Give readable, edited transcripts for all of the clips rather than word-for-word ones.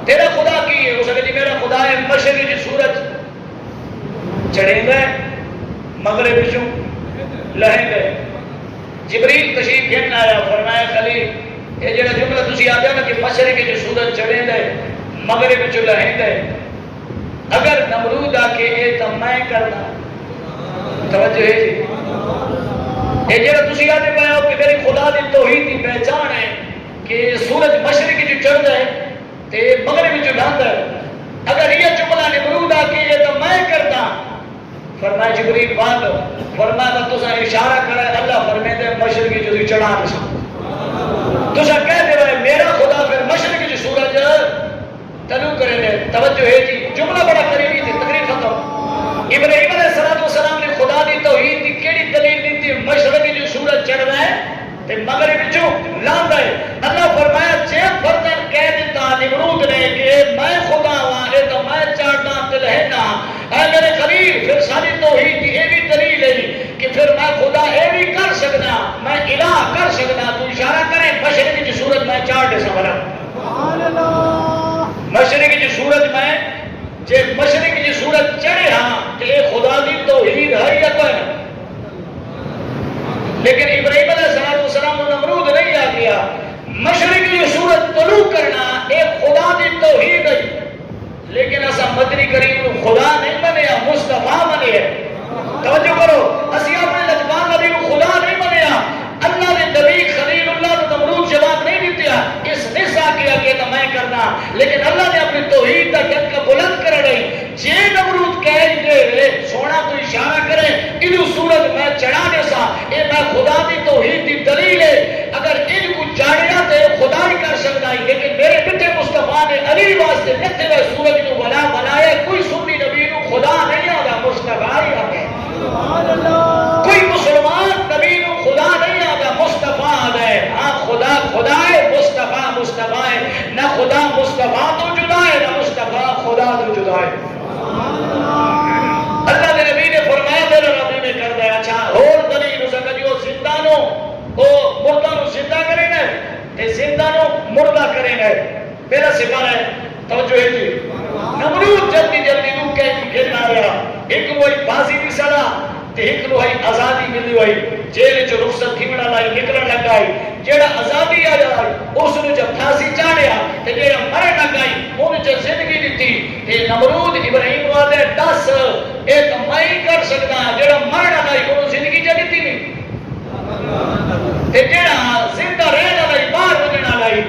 تیرا خدا کی ہے؟ اس نے جی میرا خدا ہے مشرق کی سورج چڑھیں گے مغرب چوں لہیں گے. جبریل تشریف گھن آیا فرمایا خلیل یہ جڑا جملہ تسی آدھے نا کہ مشرق کی سورج چڑھیں گے مغرب چوں لہیں گے اگر نمرود آ کے اے تو میں کرنا توجہ ہے جی یہ جڑا تسی آدھے پائے ہو کہ میری خدا دی توحید دی پہچان ہے کہ سورج مشرق کی چڑھ جائے تے مغرب چوں لہندا ہے اگر یہ جملہ نمرود آ کے یہ تو میں کرتا فرمایا جبریل بات فرمایا تو تسا اشارہ کرے اللہ فرمائے دے مشرقی جو چڑھا دسا تسا کہہ دے رہے میرا خدا پھر مشرقی جو سورج طلوع کرے دے. توجہ ہے جی جملہ بڑا قریبی تھی تقریر ختم. ابراہیم علیہ السلام نے خدا دی توحید دی کیڑی دلیل دی تھی مشرقی جو سورج چڑھ رہا ہے تے مغرب جو لاندا ہے. اللہ فرمایا جے فردن کہہ دیتا نمرود نے کہ میں خدا ہوں اے تو میں چڑھنا تے لہنا اے میرے خلیل پھر ساری توحید کی یہ بھی دلیل ہے کہ پھر میں خدا یہ بھی کر سکنا میں الہ کر سکنا. تو اشارہ کرے مشرقی کی سورج میں چاڑ دے سکنا مشرقی کی سورج میں جے مشرقی کی سورج چڑھے ہاں کہ یہ خدا دی توحید ہے یا کوئی نہ. لیکن ابراہیم علیہ السلام نمرود نہیں آ گیا مشرقی کی سورج طلوع کرنا ایک خدا دی توحید ہے لیکن ایسا مدنی کریم کو خدا نہیں بنیا مصطفیٰ بنے. توجہ کرو اسی اپنے لجبان نبی کو خدا نہیں بنیا اللہ نے نبی خلیل اللہ کو نمرود جواب نہیں دیتا اس نسا کیا کہ تو میں کرنا لیکن اللہ نے اپنی توحید کا ڈنکا بلند کر رہی جے نمرود کہہ دے سونا تو اشارہ کرے انہوں سورج میں چڑھا دے سا اے میں خدا دی توحید دی دلیل ہے اگر ان کو جاڑیا تے خدا ہی کر سکتا ہے لیکن میرے پٹھے مصطفیٰ نے علی واسطے نتے ہوئے سورج کو بنایا کوئی سنی نبی کو خدا نہیں آگا مصطفیٰ ہی آگا کوئی مسلمان نبی کو خدا نہیں آگا مصطفیٰ آگا ہے. ہاں خدا خدا ہے مصطفیٰ مصطفیٰ ہے نہ خدا مصطفیٰ تو جدا ہے نہ مصطفیٰ خدا تو جدا ہے. اللہ نے نبی نے فرمایا میرا ربی میں کر دیا. اچھا اور دلیل ہو سکتا جو زندانوں کو مردہ نو زندہ کریں گے تے زندہ نو مردہ کریں گے. میرا سفر ہے توجہ ہے جی نمرود جلدی جلدی نو کہیں گھرنا رہا ایک وہی بازی دی صلاح تے ایک وہی آزادی ملی ہوئی جیل جو رخصت تھی بڑا لائی نکلن لگائی جیڑا آزادی آ جائے اس نے جب پھانسی چاڑیا تے جیڑا مرن لگائی انہوں جب زندگی دیتی تے نمرود ابراہیم والے دس ایک میں ہی کر سکتا جیڑا مرن لگائی انہوں زندگی جا دیتی نہیں تے جیڑا زندہ رہنا لائی باہر وجنا لائی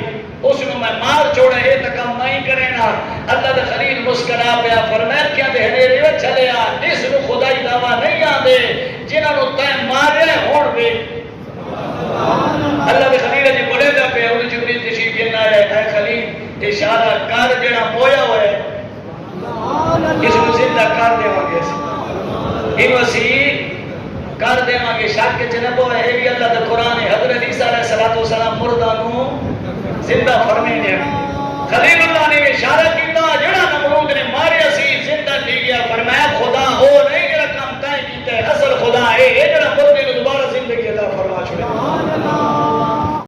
اس نے میں مار چھوڑے اے تکا میں ہی کرے نا. اللہ دے خلیل مسکرا پیا فرمایا کیا دے ہنیرے وچ چلے آ اس نو خدائی دعویٰ نہیں آندے جنہاں نو تے مارے ہون وے. اللہ دے خلیل جی بڑے دا پیا او جبریل تشریف گن آیا اے خلیل اشارہ کر جڑا مویا ہوئے اس نو زندہ کر دیواں گے اینو اسی کر دیواں گے شک چ نہ پوے اے بھی اللہ دا قرآن ہے. حضرت عیسیٰ علیہ السلام مردہ نو زندہ فرمائیں گے. خلیل اللہ نے اشارہ